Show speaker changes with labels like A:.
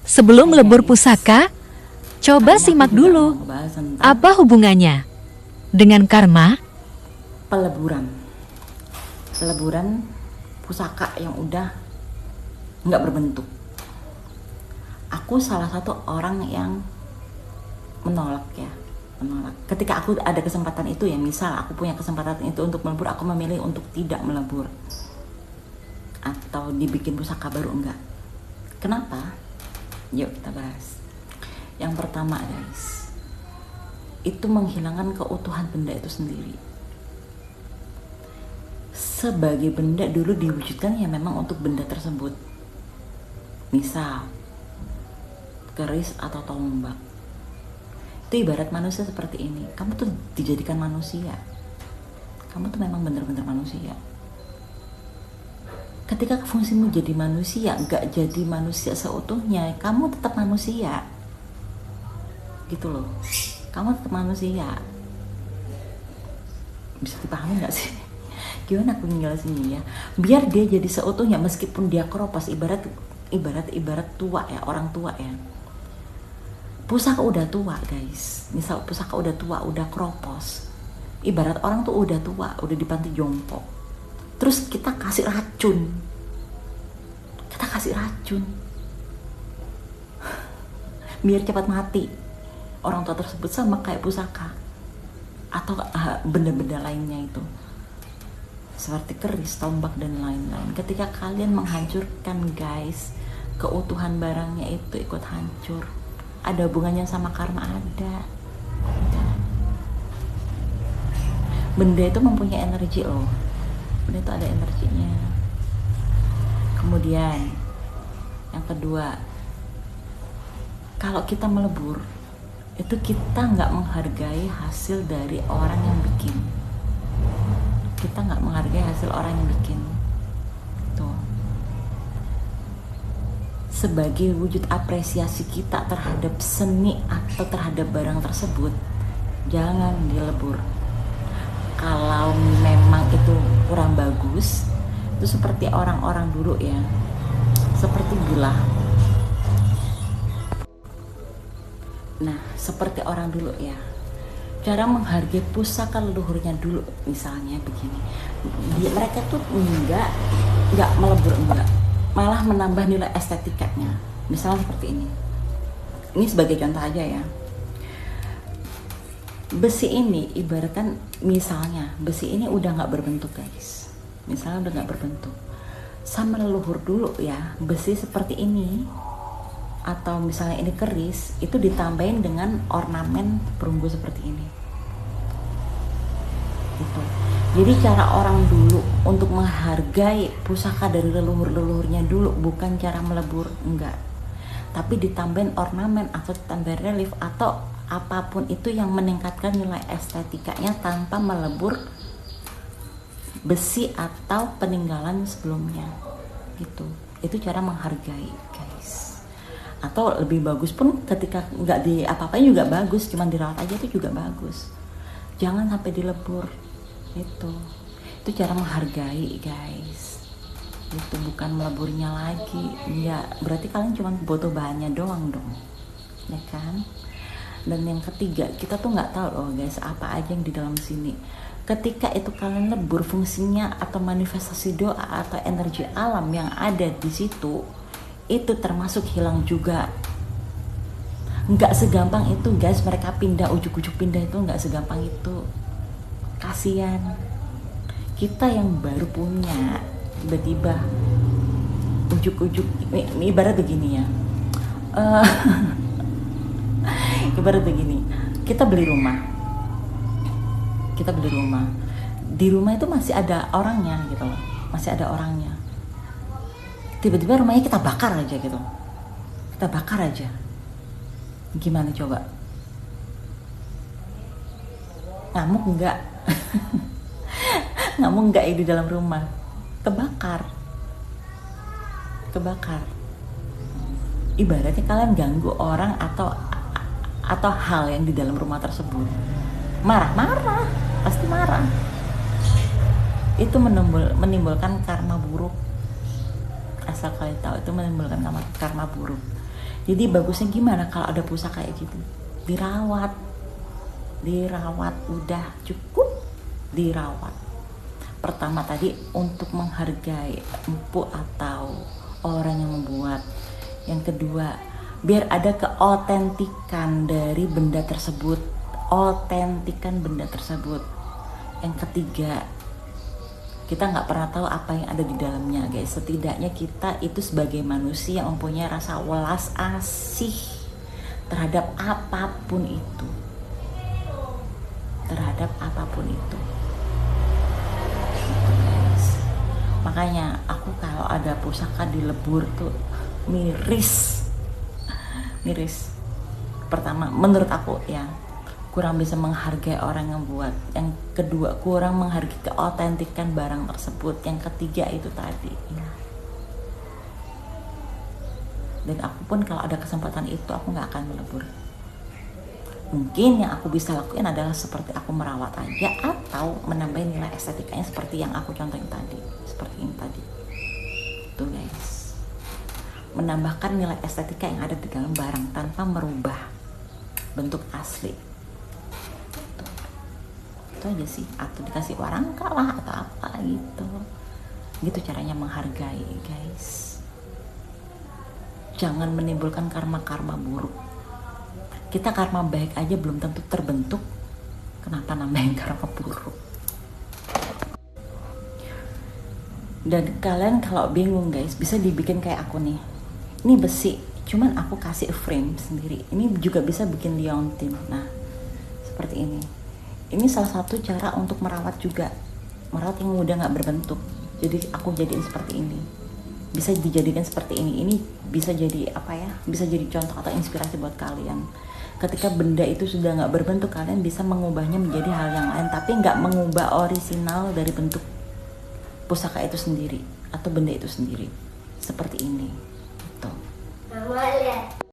A: Sebelum
B: Hai
A: melebur
B: guys,
A: pusaka, coba
B: kali ini aku
A: simak
B: juga mau
A: dulu.
B: ngebahas tentang
A: Apa hubungannya dengan karma?
B: peleburan. Peleburan pusaka yang udah nggak berbentuk. Aku salah satu orang yang menolak ya, menolak. Ketika aku ada kesempatan itu ya, misal aku punya kesempatan itu untuk melebur, aku memilih untuk tidak melebur atau dibikin pusaka baru enggak. Kenapa? Yuk kita bahas. Yang pertama guys, itu menghilangkan keutuhan benda itu sendiri. Sebagai benda dulu diwujudkan ya memang untuk benda tersebut. Misal keris atau tombak. Itu ibarat manusia seperti ini. Kamu tuh dijadikan manusia. Kamu tuh memang bener-bener manusia. Ketika fungsimu jadi manusia, gak jadi manusia seutuhnya, kamu tetap manusia. Gitu loh. Kamu tetap manusia. Bisa dipahami gak sih? Gimana aku ngejelasinnya ya? Biar dia jadi seutuhnya meskipun dia keropos, ibarat tua ya, orang tua ya. Pusaka udah tua guys. Misal pusaka udah tua, udah keropos. Ibarat orang tuh udah tua, udah di panti jompo. Terus kita kasih racun. Biar cepat mati. Orang tua tersebut sama kayak pusaka. Atau benda-benda lainnya itu. Seperti keris, tombak, dan lain-lain. Ketika kalian menghancurkan guys, keutuhan barangnya itu ikut hancur. Ada hubungannya sama karma, ada. Benda itu mempunyai energi loh. Benda itu ada energinya. Kemudian yang kedua, kalau kita melebur itu kita nggak menghargai hasil dari orang yang bikin. Kita nggak menghargai hasil orang yang bikin. Tuh. Sebagai wujud apresiasi kita terhadap seni atau terhadap barang tersebut, jangan dilebur. Kalau memang itu kurang bagus, itu seperti orang-orang dulu ya, seperti gula. Nah, seperti orang dulu ya, cara menghargai pusaka leluhurnya dulu misalnya begini. Mereka tuh enggak melebur, enggak, malah menambah nilai estetikanya. Misalnya seperti ini. Ini sebagai contoh aja ya. Besi ini ibaratkan, misalnya besi ini udah nggak berbentuk guys, misalnya udah nggak berbentuk, sama leluhur dulu ya, besi seperti ini atau misalnya ini keris, itu ditambahin dengan ornamen perunggu seperti ini gitu. Jadi cara orang dulu untuk menghargai pusaka dari leluhurnya dulu bukan cara melebur, enggak, tapi ditambahin ornamen atau tambahin relief atau apapun itu yang meningkatkan nilai estetikanya tanpa melebur besi atau peninggalan sebelumnya gitu. Itu cara menghargai guys. Atau lebih bagus pun ketika nggak di apa-apain juga bagus, cuman dirawat aja itu juga bagus. Jangan sampai dilebur. Itu cara menghargai guys. Itu bukan meleburnya lagi. Ya berarti kalian cuma butuh bahannya doang dong, ya kan? Dan yang ketiga, kita tuh nggak tahu loh guys apa aja yang di dalam sini. Ketika itu kalian lebur, fungsinya atau manifestasi doa atau energi alam yang ada di situ itu termasuk hilang juga. Nggak segampang itu guys, mereka pindah, ujuk-ujuk pindah itu nggak segampang itu. Kasian kita yang baru punya, tiba-tiba ujuk-ujuk. Ini ibarat begini ya. Ibarat begini, kita beli rumah, di rumah itu masih ada orangnya gitu loh, masih ada orangnya. Tiba-tiba rumahnya kita bakar aja gitu, gimana coba? Ngamuk enggak? Ngamuk enggak di dalam rumah? Kebakar. Ibaratnya kalian ganggu orang atau hal yang di dalam rumah tersebut, marah, pasti marah. Itu menimbulkan karma buruk. Asal kalian tahu, itu menimbulkan karma buruk. Jadi bagusnya gimana kalau ada pusaka kayak gitu? Dirawat, udah cukup dirawat. Pertama tadi untuk menghargai empu atau orang yang membuat. Yang kedua, biar ada keotentikan dari benda tersebut, otentikan benda tersebut. Yang ketiga, kita nggak pernah tahu apa yang ada di dalamnya, guys. Setidaknya kita itu sebagai manusia yang mempunyai rasa welas asih terhadap apapun itu, gitu, guys. Makanya aku kalau ada pusaka dilebur tuh miris. Pertama, menurut aku ya, kurang bisa menghargai orang yang buat. Yang kedua, kurang menghargai keotentikan barang tersebut. Yang ketiga itu tadi ya. Dan aku pun kalau ada kesempatan itu aku nggak akan melebur. Mungkin yang aku bisa lakuin adalah seperti aku merawat aja, atau menambah nilai estetikanya seperti yang aku contohin tadi, seperti ini tadi tuh, guys. Menambahkan nilai estetika yang ada di dalam barang tanpa merubah bentuk asli. Itu aja sih, atau dikasih warangka lah atau apa gitu caranya menghargai, guys. Jangan menimbulkan karma buruk. Kita karma baik aja belum tentu terbentuk, kenapa nambahin karma buruk? Dan kalian kalau bingung, guys, bisa dibikin kayak aku nih. Ini besi, cuman aku kasih frame sendiri. Ini juga bisa bikin liontin. Nah, seperti ini. Ini salah satu cara untuk merawat juga, merawat yang udah nggak berbentuk. Jadi aku jadiin seperti ini, bisa dijadikan seperti ini. Ini bisa jadi apa ya, bisa jadi contoh atau inspirasi buat kalian. Ketika benda itu sudah nggak berbentuk, kalian bisa mengubahnya menjadi hal yang lain, tapi nggak mengubah orisinal dari bentuk pusaka itu sendiri atau benda itu sendiri. Seperti ini gitu.